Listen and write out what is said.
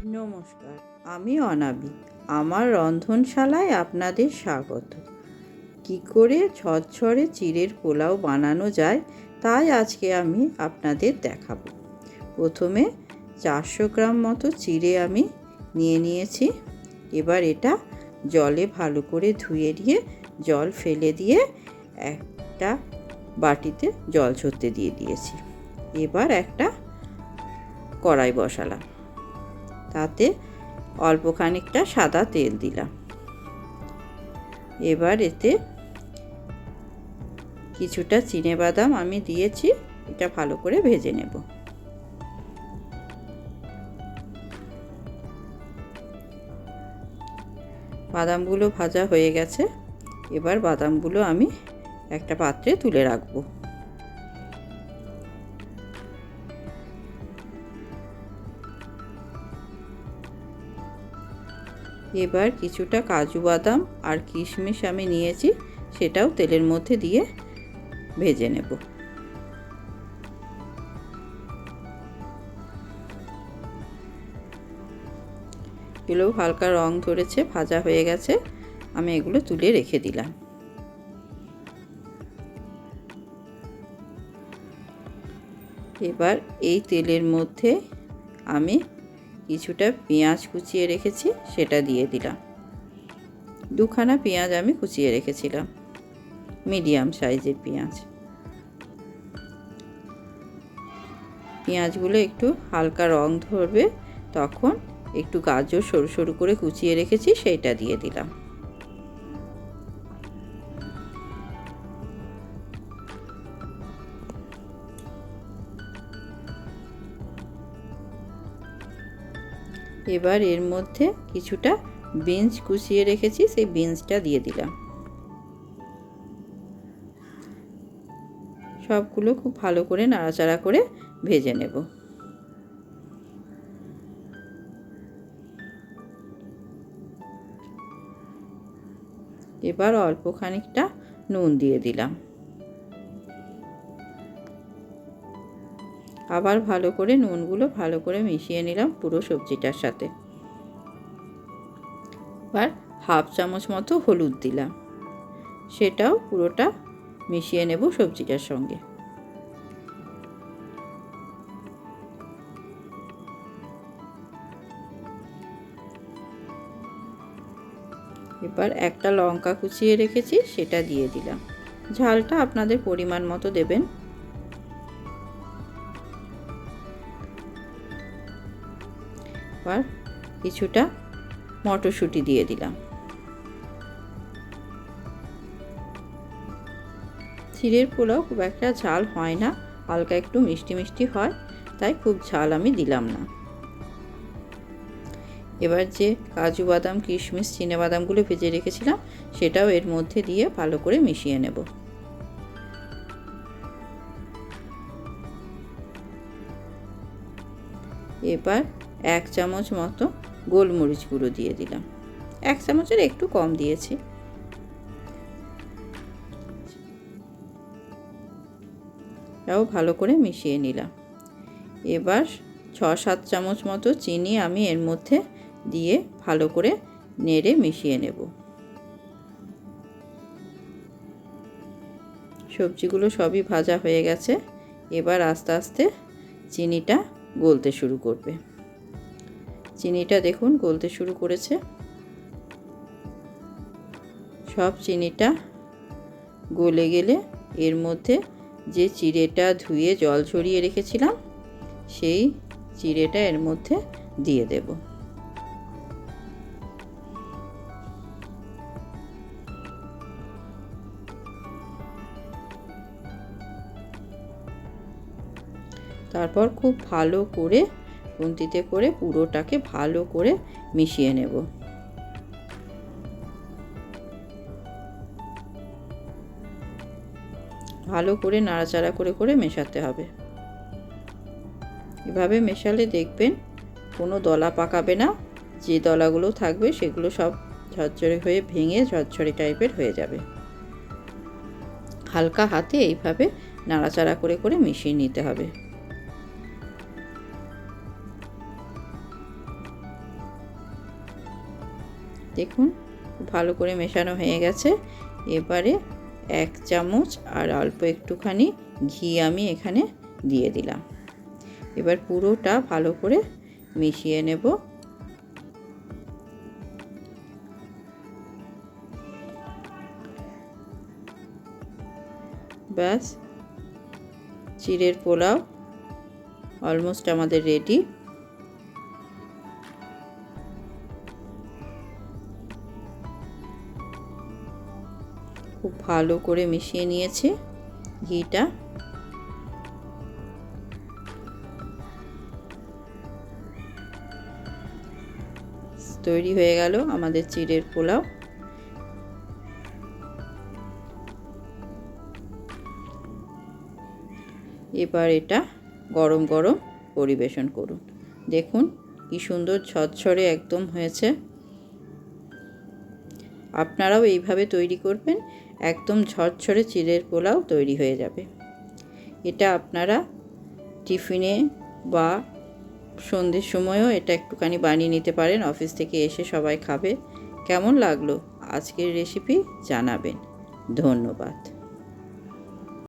নমস্কার, আমি অনাবি। আমার রন্ধনশালায় আপনাদের স্বাগত। কি করে ঝরঝরে চিড়ের পোলাও বানানো যায় তাই আজকে আমি আপনাদের দেখাবো। প্রথমে 400 গ্রাম মতো চিড়ে আমি নিয়েছি। এবার এটা জলে ভালো করে ধুয়ে দিয়ে জল ফেলে দিয়ে একটা বাটিতে জল ঝরতে দিয়ে দিয়েছি। এবার একটা কড়াই বসালাম, তাতে অল্প খানিকটা সাদা তেল দিলাম। এবার এতে কিছুটা চিনেবাদাম আমি দিয়েছি, এটা ভালো করে ভেজে নেব। বাদামগুলো ভাজা হয়ে গেছে। এবার বাদামগুলো আমি একটা পাত্রে তুলে রাখবো। এবার কিছুটা কাজু বাদাম আর কিশমিশ আমি নিয়েছি, সেটাও তেলের মধ্যে দিয়ে ভেজে নেব। এগুলো হালকা রং ধরেছে, ভাজা হয়ে গেছে। আমি এগুলো তুলে রেখে দিলাম। এবার এই তেলের মধ্যে আমি কিছুটা পেঁয়াজ কুচিয়ে রেখেছি, সেটা দিয়ে দিলাম। দুখানা পেঁয়াজ আমি কুচিয়ে রেখেছিলাম, মিডিয়াম সাইজের পেঁয়াজ। পেঁয়াজগুলো একটু হালকা রং ধরবে, তখন একটু গাজর সরু সরু করে কুচিয়ে রেখেছি, সেইটা দিয়ে দিলাম। এবার এর মধ্যে কিছুটা বিনস কুচিয়ে রেখেছি, সেই বিনসটা দিয়ে দিলাম। সবগুলো খুব ভালো করে নাড়াচাড়া করে ভেজে নেব। এবার অল্প খানিকটা নুন দিয়ে দিলাম। আবার ভালো করে নুনগুলো ভালো করে মিশিয়ে নিলাম পুরো সবজিটার সাথে। এবার হাফ চামচ মতো হলুদ দিলাম, সেটাও পুরোটা মিশিয়ে নেব সবজিটার সঙ্গে। এবার একটা লঙ্কা কুচিয়ে রেখেছি, সেটা দিয়ে দিলাম। ঝালটা আপনাদের পরিমাণ মতো দেবেন। এবার কিছুটা মটরশুঁটি দিয়ে দিলাম। চিড়ের পোলাও খুব একটা ঝাল হয় না, হালকা একটু মিষ্টি মিষ্টি হয়, তাই খুব ঝাল আমি দিলাম না। এবার যে কাজু বাদাম কিশমিশ চিনেবাদামগুলো ভেজে রেখেছিলাম, সেটাও এর মধ্যে দিয়ে ভালো করে মিশিয়ে নেব। এবার 1 চামচ মতো গোলমরিচ গুঁড়ো দিয়ে দিলাম। 1 চামচের একটু কম দিয়েছি। এটাও ভালো করে মিশিয়ে নিলাম। এবার 6-7 চামচ মতো চিনি আমি এর মধ্যে দিয়ে ভালো করে নেড়ে মিশিয়ে নেব। সবজিগুলো সবই ভাজা হয়ে গেছে। এবার আস্তে আস্তে চিনিটা গলতে শুরু করবে। চিনিটা দেখুন গলতে শুরু করেছে। সব চিনিটা গলে গেলে এর মধ্যে যে চিড়েটা ধুয়ে জল ঝরিয়ে রেখেছিলাম, সেই চিড়েটা এর মধ্যে দিয়ে দেব। তারপর খুব ভালো করে খুন্তিতে করে পুরোটাকে ভালো করে মিশিয়ে নেব। ভালো করে নাড়াচাড়া করে করে মেশাতে হবে। এভাবে মেশালে দেখবেন কোনো দলা পাকাবে না। যে দলাগুলো থাকবে সেগুলো সব ঝরঝরে হয়ে ভেঙে ঝরঝরে টাইপের হয়ে যাবে। হালকা হাতে এইভাবে নাড়াচাড়া করে করে মিশিয়ে নিতে হবে। দেখুন খুব ভালো করে মেশানো হয়ে গেছে। এবারে 1 চামচ আর অল্প একটুখানি ঘি আমি এখানে দিয়ে দিলাম। এবার পুরোটা ভালো করে মিশিয়ে নেব। ব্যাস, চিড়ের পোলাও অলমোস্ট আমাদের রেডি। খুব ভালো করে মিশিয়ে নিয়েছি ঘিটা। তৈরি হয়ে গেল আমাদের চিড়ের পোলাও। এবার এটা গরম গরম পরিবেশন করুন। দেখুন কি সুন্দর ঝরঝরে একদম হয়েছে। আপনারাও এইভাবে তৈরি করবেন, একদম ঝরঝরে চিড়ের পোলাও তৈরি হয়ে যাবে। এটা আপনারা টিফিনে বা সন্ধ্যের সময়ও এটা একটুখানি বানিয়ে নিতে পারেন, অফিস থেকে এসে সবাই খাবে। কেমন লাগলো আজকের রেসিপি জানাবেন। ধন্যবাদ।